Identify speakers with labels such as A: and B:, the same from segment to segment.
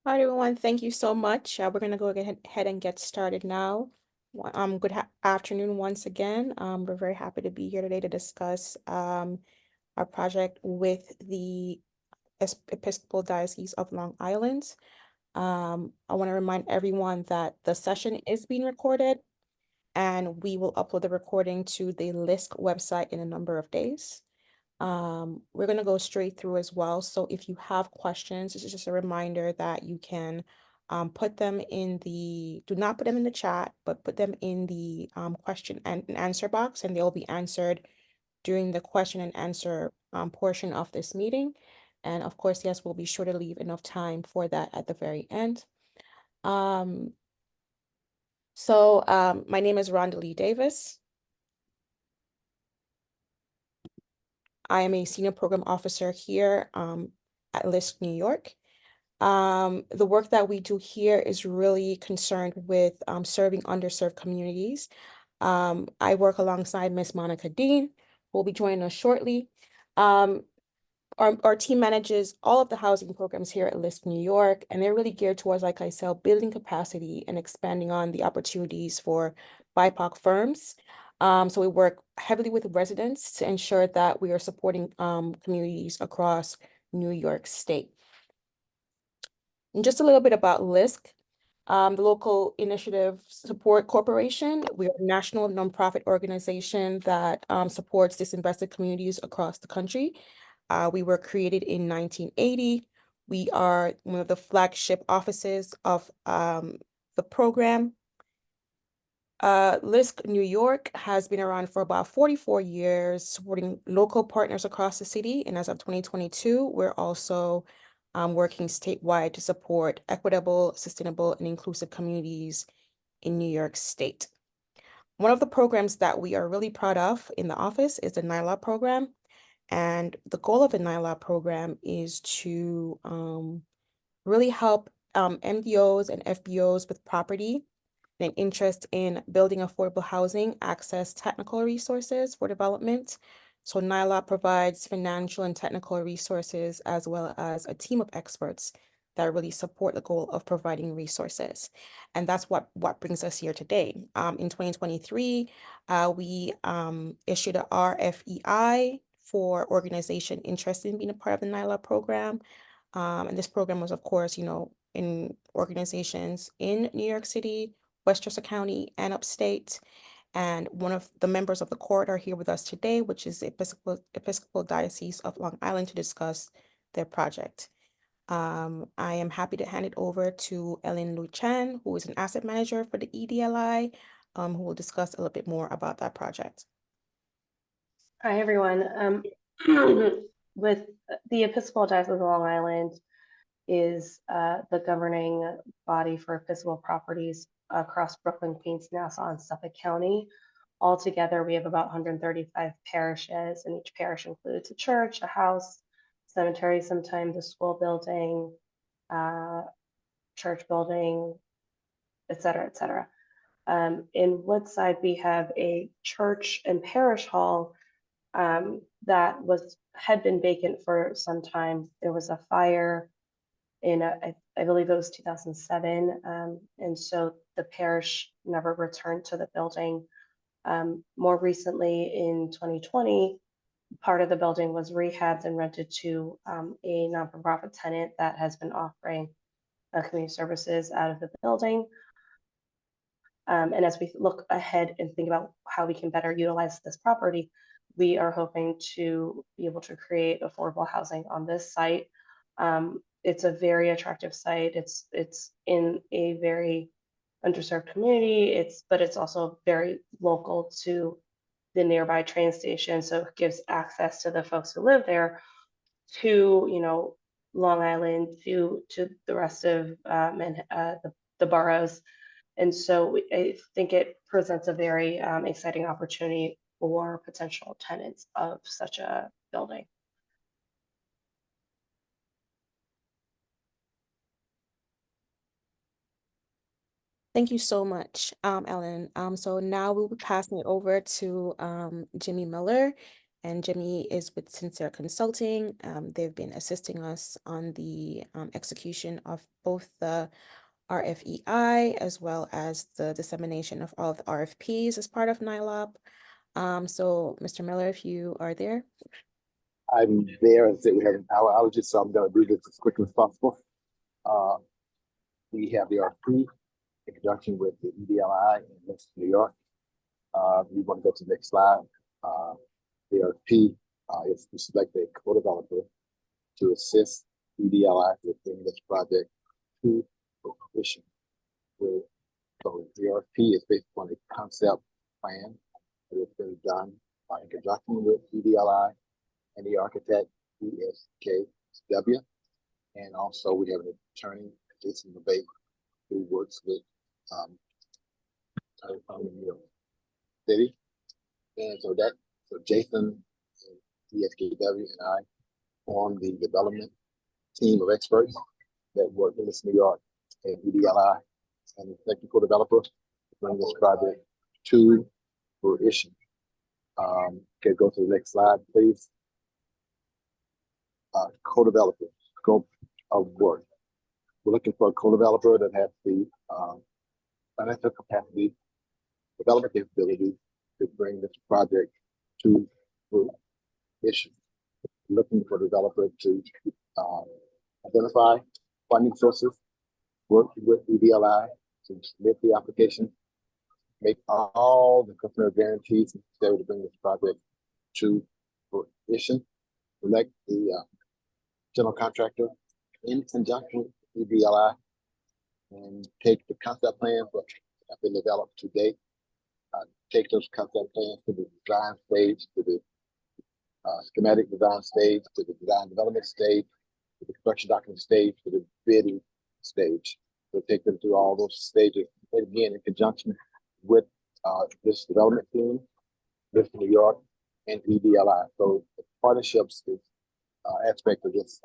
A: Hi, everyone. Thank you so much. We're going to go ahead and get started now. Good afternoon once again. We're very happy to be here today to discuss our project with the Episcopal Diocese of Long Island. I want to remind everyone that the session is being recorded, and we will upload the recording to the LISC website in a number of days. We're going to go straight through as well. So if you have questions, this is just a reminder that you can put them in do not put them in the chat, but put them in the question and answer box, and they'll be answered during the question and answer portion of this meeting. And of course, yes, we'll be sure to leave enough time for that at the very end. My name is Rhonda Lee Davis. I am a senior program officer here at LISC New York. The work that we do here is really concerned with serving underserved communities. I work alongside Miss Monica Dean, who will be joining us shortly. Our team manages all of the housing programs here at LISC New York, and they're really geared towards, like I said, building capacity and expanding on the opportunities for BIPOC firms. So we work heavily with residents to ensure that we are supporting communities across New York State. And just a little bit about LISC, the Local Initiative Support Corporation. We are a national nonprofit organization that supports disinvested communities across the country. We were created in 1980. We are one of the flagship offices of the program. LISC New York has been around for about 44 years, supporting local partners across the city. And as of 2022, we're also working statewide to support equitable, sustainable, and inclusive communities in New York State. One of the programs that we are really proud of in the office is the NYLOP program. And the goal of the NYLOP program is to really help MDOs and FBOs with property and interest in building affordable housing access technical resources for development. So NYLOP provides financial and technical resources as well as a team of experts that really support the goal of providing resources. And that's what brings us here today. In 2023, we issued a RFEI for organization interested in being a part of the NYLOP program. And this program was, of course, in organizations in New York City, Westchester County, and upstate. And one of the members of the court are here with us today, which is the Episcopal Diocese of Long Island, to discuss their project. I am happy to hand it over to Ellen Lu Chen, who is an asset manager for the EDLI, who will discuss a little bit more about that project.
B: Hi, everyone. With the Episcopal Diocese of Long Island is the governing body for Episcopal properties across Brooklyn, Queens, Nassau, and Suffolk County. Altogether, we have about 135 parishes, and each parish includes a church, a house, cemetery, sometimes a school building, church building, et cetera, et cetera. In Woodside, we have a church and parish hall that had been vacant for some time. There was a fire in, I believe it was 2007, and so the parish never returned to the building. More recently, in 2020, part of the building was rehabbed and rented to a non-for-profit tenant that has been offering community services out of the building. And as we look ahead and think about how we can better utilize this property, we are hoping to be able to create affordable housing on this site. It's a very attractive site. It's in a very underserved community. But it's also very local to the nearby train station, so it gives access to the folks who live there to Long Island, to the rest of the boroughs. And so I think it presents a very exciting opportunity for potential tenants of such a building.
A: Thank you so much, Ellen. So now we'll be passing it over to Jimmy Miller, and Jimmy is with Sincere Consulting. They've been assisting us on the execution of both the RFEI as well as the dissemination of all of the RFPs as part of NYLOP. So Mr. Miller, if you are there.
C: I'm there and say we have an power outage, so I'm going to do this as quickly as possible. We have the RFP in conjunction with the EDLI in New York. We want to go to the next slide. The RFP is to select a co-developer to assist EDLI with bringing this project to fruition. So the RFP is based on a concept plan that has been done in conjunction with EDLI and the architect ESKW. And also we have an attorney, Jason LeBay, who works with New York City. And so Jason, ESKW, and I formed the development team of experts that work in New York and EDLI and the technical developer to bring this project to fruition. Okay, go to the next slide, please. Co-developer, scope of work. We're looking for a co-developer that has the financial capacity, development capability to bring this project to fruition. We're looking for a developer to identify funding sources, work with EDLI to submit the application, make all the customer guarantees necessary to bring this project to fruition, select the general contractor in conjunction with EDLI, and take the concept plans that have been developed to date, take those concept plans to the design stage, to the schematic design stage, to the design development stage, to the construction document stage, to the bidding stage. So take them through all those stages, and again, in conjunction with this development team, this New York, and EDLI. So the partnerships is aspect of this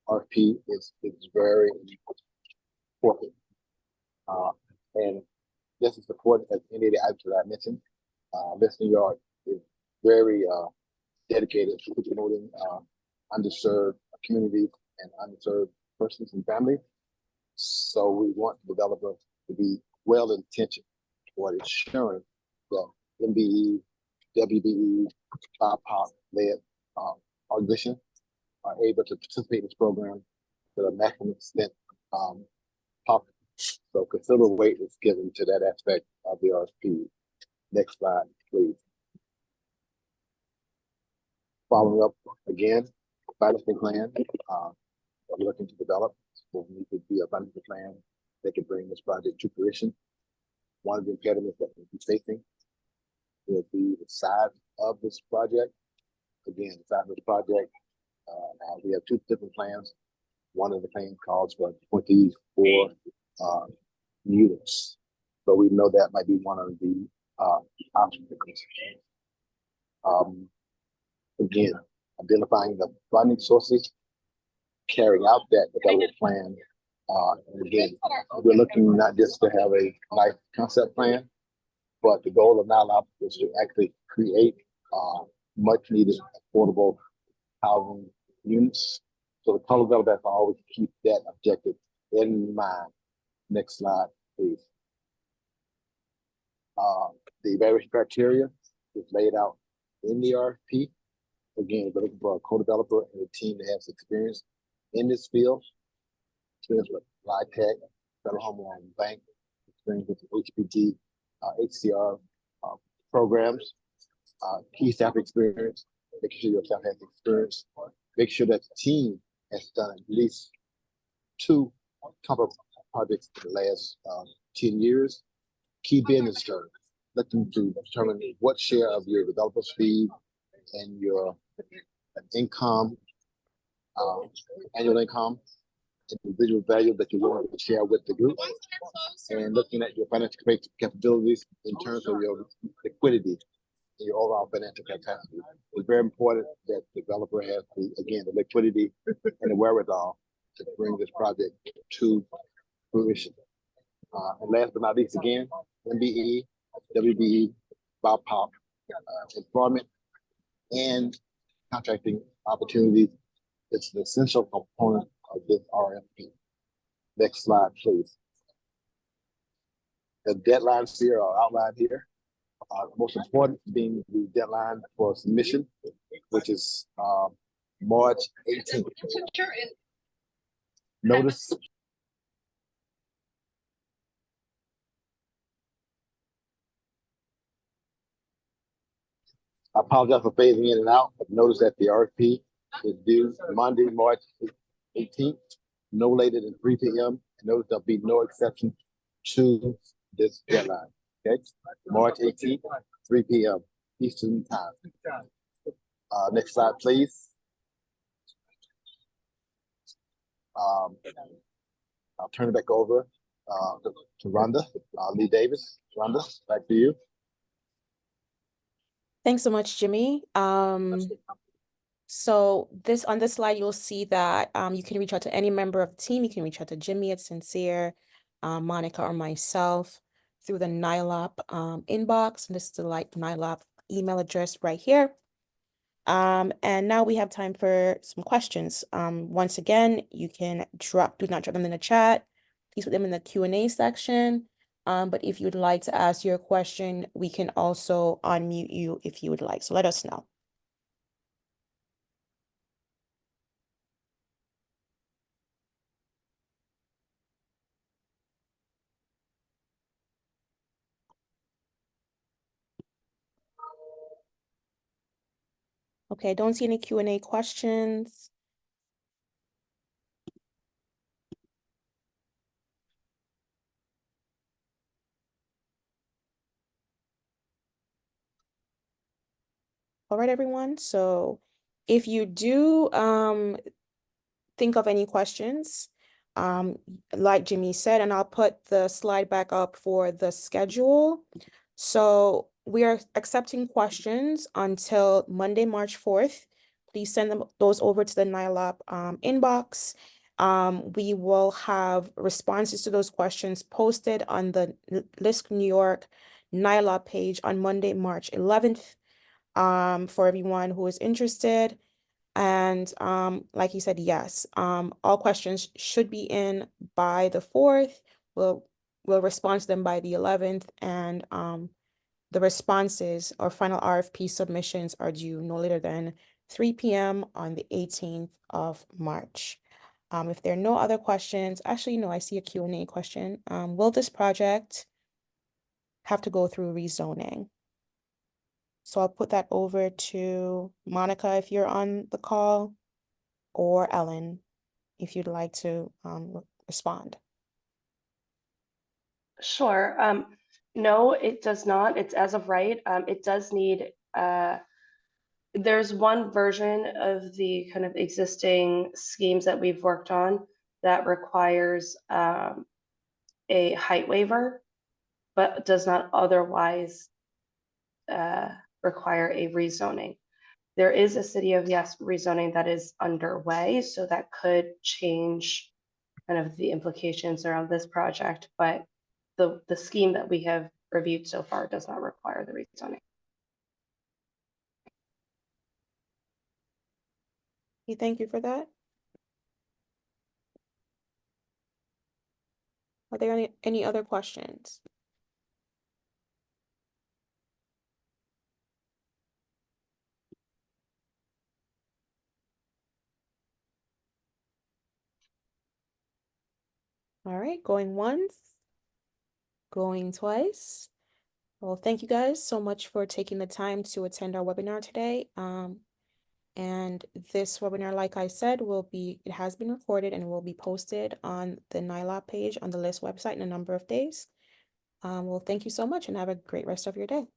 C: RFP is very important. And this is important as any of the items that I mentioned. This New York is very dedicated to promoting underserved communities and underserved persons and families. So we want the developer to be well-intentioned toward ensuring that MBE, WBE, BIPOC-led organizations are able to participate in this program to the maximum extent possible. So considerable weight is given to that aspect of the RFP. Next slide, please. Following up again, financing plan we're looking to develop. So we need to be a financing plan that can bring this project to fruition. One of the impediments that we'll be facing will be the size of this project. Again, the size of the project, we have two different plans. One of the plans calls for 24 units. So we know that might be one of the obstacles. Again, identifying the funding sources, carrying out that development plan. And again, we're looking not just to have a nice concept plan, but the goal of NYLOP is to actually create much needed affordable housing units. So the co-developer has to always keep that objective in mind. Next slide, please. The evaluation criteria is laid out in the RFP. Again, we're looking for a co-developer and a team that has experience in this field, experience with LITech, Federal Home Loan Bank, experience with the HPG, HCR programs, key staff experience, making sure your staff has experience, make sure that the team has done at least 2 cover projects in the last 10 years. Key business terms, looking to determine what share of your developer's fee and your income, annual income, individual value that you want to share with the group, and looking at your financial capabilities in terms of your liquidity and your overall financial capacity. It's very important that the developer has the liquidity and the wherewithal to bring this project to fruition. And last but not least, again, MBE, WBE, BIPOC, employment and contracting opportunities. It's an essential component of this RFP. Next slide, please. The deadlines here are outlined here. Most important being the deadline for submission, which is March 18th. Notice. I apologize for phasing in and out, but notice that the RFP is due Monday, March 18th, no later than 3 p.m. And notice there'll be no exception to this deadline. Okay, March 18th, 3 p.m. Eastern time. Next slide, please. I'll turn it back over to Rhonda, Lee Davis. Rhonda, back to you.
A: Thanks so much, Jimmy. So on this slide, you'll see that you can reach out to any member of the team. You can reach out to Jimmy at Sincere, Monica, or myself through the NYLOP inbox. And this is the NYLOP email address right here. And now we have time for some questions. Once again, you can do not drop them in the chat. Please put them in the Q&A section. But if you'd like to ask your question, we can also unmute you if you would like. So let us know. Okay, I don't see any Q&A questions. All right, everyone. So if you do think of any questions, like Jimmy said, and I'll put the slide back up for the schedule. So we are accepting questions until Monday, March 4th. Please send those over to the NYLOP inbox. We will have responses to those questions posted on the LISC New York NYLOP page on Monday, March 11th. For everyone who is interested. And like you said, yes, all questions should be in by the 4th. We'll respond to them by the 11th, and the responses or final RFP submissions are due no later than 3 p.m. on the 18th of March. If there are no other questions, actually, no, I see a Q&A question. Will this project have to go through rezoning? So I'll put that over to Monica if you're on the call, or Ellen if you'd like to respond.
B: Sure. No, it does not. It's as of right. It does need, there's one version of the kind of existing schemes that we've worked on that requires a height waiver, but does not otherwise require a rezoning. There is a City of Yes rezoning that is underway, so that could change kind of the implications around this project, but the scheme that we have reviewed so far does not require the rezoning.
A: Okay, thank you for that. Are there any other questions? All right, going once, going twice. Well, thank you guys so much for taking the time to attend our webinar today. And this webinar, like I said, it has been recorded and will be posted on the NYLOP page on the LISC website in a number of days. Well, thank you so much and have a great rest of your day.